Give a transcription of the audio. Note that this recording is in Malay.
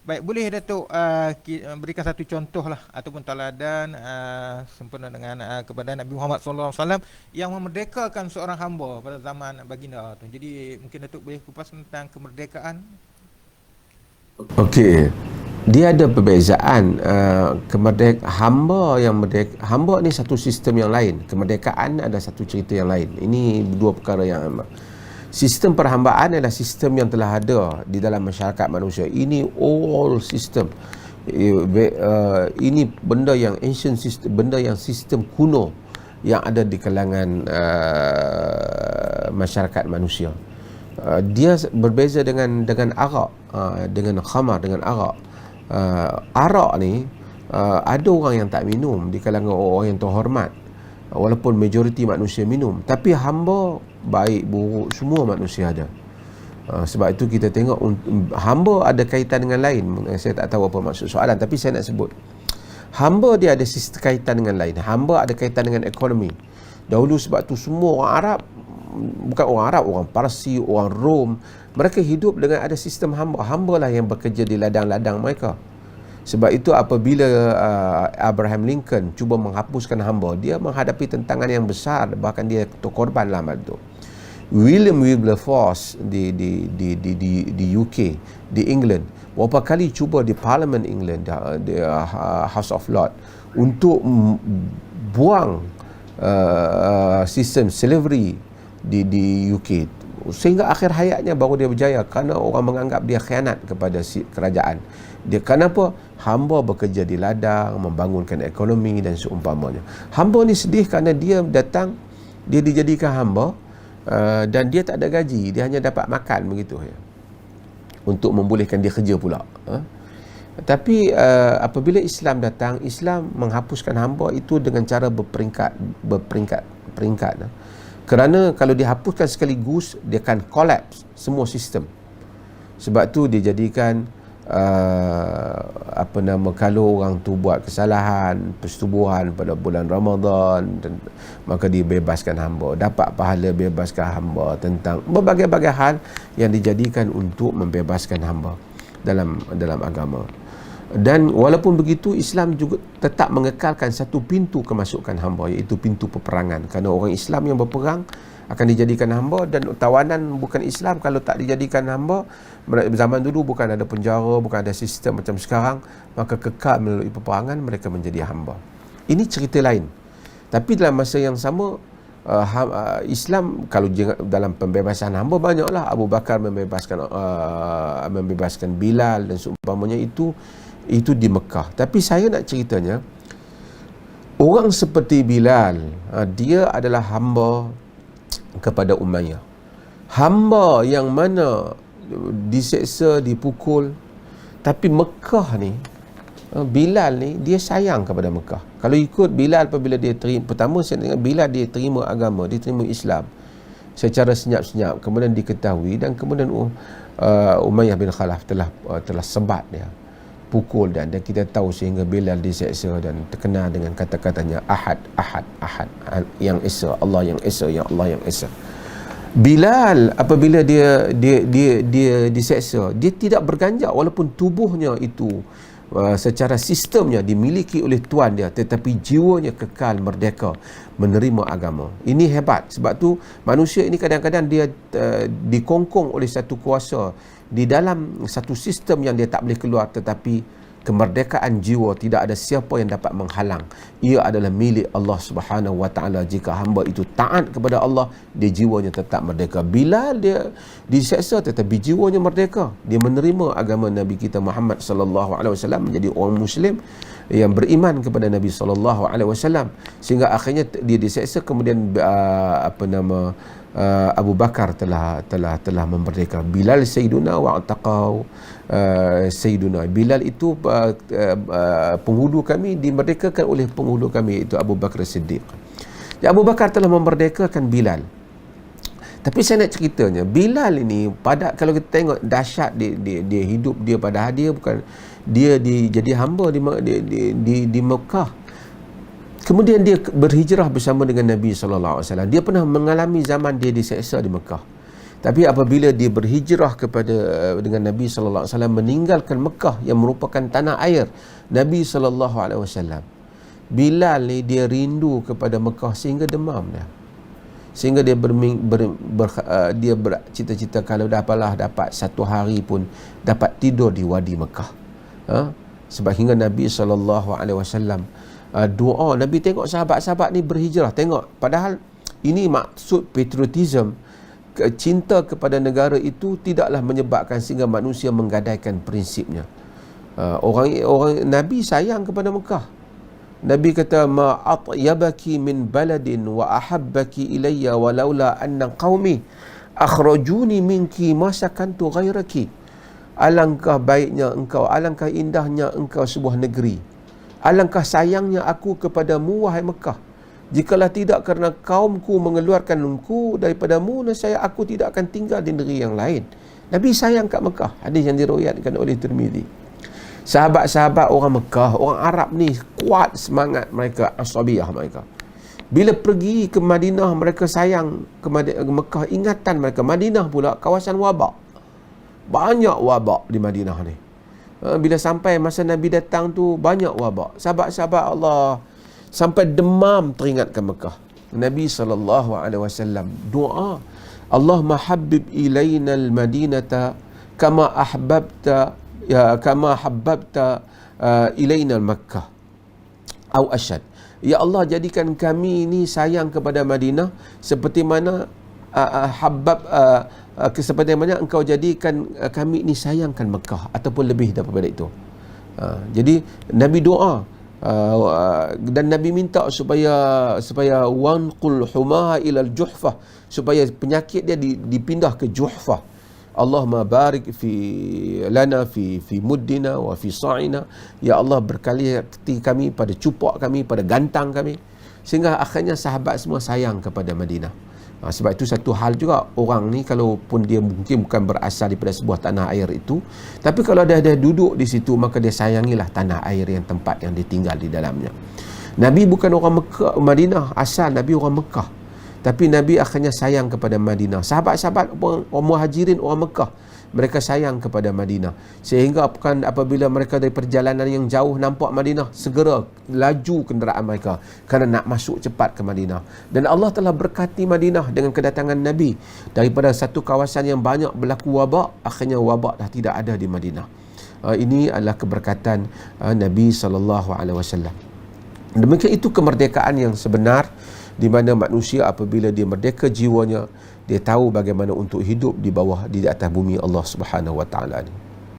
Baik, boleh Datuk berikan satu contoh lah ataupun teladan sempena dengan kepada Nabi Muhammad SAW yang memerdekakan seorang hamba pada zaman baginda tu. Jadi mungkin Datuk boleh kupas tentang kemerdekaan. Okey. Dia ada perbezaan hamba yang hamba ni satu sistem yang lain, kemerdekaan ada satu cerita yang lain. Ini dua perkara yang sistem perhambaan adalah sistem yang telah ada di dalam masyarakat manusia. Ini old system. Ini benda yang ancient system, benda yang sistem kuno yang ada di kalangan masyarakat manusia. Dia berbeza dengan arak, dengan khamar, dengan arak. Arak ni ada orang yang tak minum di kalangan orang yang terhormat, walaupun majoriti manusia minum, tapi hamba baik buruk semua manusia ada. Sebab itu kita tengok hamba ada kaitan dengan lain. Saya tak tahu apa maksud soalan, tapi saya nak sebut hamba dia ada sistem kaitan dengan lain. Hamba ada kaitan dengan ekonomi dahulu. Sebab tu semua orang Arab, bukan orang Arab, orang Parsi, orang Rom, mereka hidup dengan ada sistem hamba. Hamba lah yang bekerja di ladang-ladang mereka. Sebab itu apabila Abraham Lincoln cuba menghapuskan hamba, dia menghadapi tentangan yang besar, bahkan dia terkorban dalam hal itu. William Wilberforce di UK, di England, berapa kali cuba di Parliament England, di House of Lords, untuk buang sistem slavery di UK, sehingga akhir hayatnya baru dia berjaya, kerana orang menganggap dia khianat kepada kerajaan. Dia kenapa? Hamba bekerja di ladang, membangunkan ekonomi dan seumpamanya. Hamba ni sedih kerana dia datang, dia dijadikan hamba, dan dia tak ada gaji, dia hanya dapat makan begitu ya, untuk membolehkan dia kerja pula. Tapi apabila Islam datang, Islam menghapuskan hamba itu dengan cara berperingkat. Kerana kalau dihapuskan sekaligus, dia akan collapse semua sistem. Sebab tu dia jadikan kalau orang tu buat kesalahan persetubuhan pada bulan Ramadan, maka dibebaskan hamba, dapat pahala bebaskan hamba, tentang berbagai-bagai hal yang dijadikan untuk membebaskan hamba dalam agama. Dan walaupun begitu, Islam juga tetap mengekalkan satu pintu kemasukan hamba, iaitu pintu peperangan. Kerana orang Islam yang berperang akan dijadikan hamba, dan tawanan bukan Islam kalau tak dijadikan hamba, zaman dulu bukan ada penjara, bukan ada sistem macam sekarang, maka kekal melalui peperangan mereka menjadi hamba. Ini cerita lain. Tapi dalam masa yang sama, Islam kalau dalam pembebasan hamba banyaklah. Abu Bakar membebaskan Bilal dan seumpamanya, itu di Mekah. Tapi saya nak ceritanya, orang seperti Bilal, dia adalah hamba kepada Umayyah. Hamba yang mana diseksa, dipukul. Tapi Mekah ni, Bilal ni, dia sayang kepada Mekah. Kalau ikut Bilal, apabila dia pertama saya dengar Bilal, dia terima agama, dia terima Islam secara senyap-senyap, kemudian diketahui, dan kemudian Umayyah bin Khalaf telah sebat dia, pukul, dan kita tahu sehingga Bilal diseksa dan terkenal dengan kata-katanya Ahad, Ahad, Ahad, yang Esa, Allah yang Esa, yang Allah yang Esa. Bilal apabila dia diseksa, dia tidak berganjak, walaupun tubuhnya itu secara sistemnya dimiliki oleh tuan dia, tetapi jiwanya kekal merdeka menerima agama. Ini hebat. Sebab tu manusia ini kadang-kadang dia dikongkong oleh satu kuasa di dalam satu sistem yang dia tak boleh keluar, tetapi kemerdekaan jiwa tidak ada siapa yang dapat menghalang. Ia adalah milik Allah Subhanahu wa taala. Jika hamba itu taat kepada Allah, dia jiwanya tetap merdeka. Bilal dia diseksa tetapi jiwanya merdeka. Dia menerima agama Nabi kita Muhammad sallallahu alaihi wasallam, menjadi orang muslim yang beriman kepada Nabi sallallahu alaihi wasallam, sehingga akhirnya dia diseksa, kemudian Abu Bakar telah memerdeka Bilal. Sayyiduna wa ataqau Sayyiduna Bilal itu penghulu kami, dimerdekakan oleh penghulu kami, iaitu Abu Bakar Siddiq. Abu Bakar telah memerdekakan Bilal. Tapi saya nak ceritanya, Bilal ini kalau kita tengok dahsyat dia hidup dia, padahal dia bukan jadi hamba di Mekah. Kemudian dia berhijrah bersama dengan Nabi sallallahu alaihi wasallam. Dia pernah mengalami zaman dia diseksa di Mekah. Tapi apabila dia berhijrah kepada dengan Nabi sallallahu alaihi wasallam, meninggalkan Mekah yang merupakan tanah air Nabi sallallahu alaihi wasallam, Bilal ni dia rindu kepada Mekah sehingga demam dia. Sehingga dia dia bercita-cita kalau dapat satu hari pun dapat tidur di wadi Mekah. Sebab hingga Nabi SAW doa, Nabi tengok sahabat-sahabat ni berhijrah, tengok, padahal ini maksud patriotism, cinta kepada negara itu tidaklah menyebabkan sehingga manusia menggadaikan prinsipnya. Orang Nabi sayang kepada Mekah. Nabi kata, ma atyabaki min baladin wa ahabbaki ilayya walaula anna qaumi akhrajuni minki ma sakantu ghairaki. Alangkah baiknya engkau, alangkah indahnya engkau sebuah negeri, alangkah sayangnya aku kepadamu wahai Mekah. Jikalau tidak kerana kaumku mengeluarkanku daripadamu, nescaya aku tidak akan tinggal di negeri yang lain. Nabi sayang kat Mekah. Hadis yang diriwayatkan oleh Tirmizi. Sahabat-sahabat orang Mekah, orang Arab ni kuat semangat mereka, asabiyah mereka. Bila pergi ke Madinah, mereka sayang ke Mekah, ingatan mereka. Madinah pula kawasan wabak. Banyak wabak di Madinah ni. Bila sampai masa Nabi datang tu, banyak wabak. Sahabat-sahabat Allah sampai demam teringat ke Mekah. Nabi SAW doa, Allahumma habib ilayna al-madinata kama ahbabta kama habbabta ilaina Makkah atau asyad. Ya Allah, jadikan kami ini sayang kepada Madinah seperti mana seperti mana engkau jadikan kami ini sayangkan Mekah, ataupun lebih daripada itu. Jadi Nabi doa, dan Nabi minta supaya wanqul humaha ilal juhfah, supaya penyakit dia dipindah ke Juhfah. Allahumma barik lana fi muddina wa fi sa'ina. Ya Allah, berkati kami pada cupak kami, pada gantang kami, sehingga akhirnya sahabat semua sayang kepada Madinah. Sebab itu satu hal juga, orang ni kalau pun dia mungkin bukan berasal daripada sebuah tanah air itu, tapi kalau dia duduk di situ, maka dia sayangilah tanah air yang tempat yang dia tinggal di dalamnya. Nabi bukan orang Madinah asal, Nabi orang Mekah. Tapi Nabi akhirnya sayang kepada Madinah. Sahabat-sahabat orang Muhajirin, orang Mekah, mereka sayang kepada Madinah. Sehingga apabila mereka dari perjalanan yang jauh nampak Madinah, segera laju kenderaan mereka kerana nak masuk cepat ke Madinah. Dan Allah telah berkati Madinah dengan kedatangan Nabi. Daripada satu kawasan yang banyak berlaku wabak, akhirnya wabak dah tidak ada di Madinah. Ini adalah keberkatan Nabi SAW. Demikian itu kemerdekaan yang sebenar, di mana manusia apabila dia merdeka jiwanya, dia tahu bagaimana untuk hidup di atas bumi Allah Subhanahu Wa Taala ni.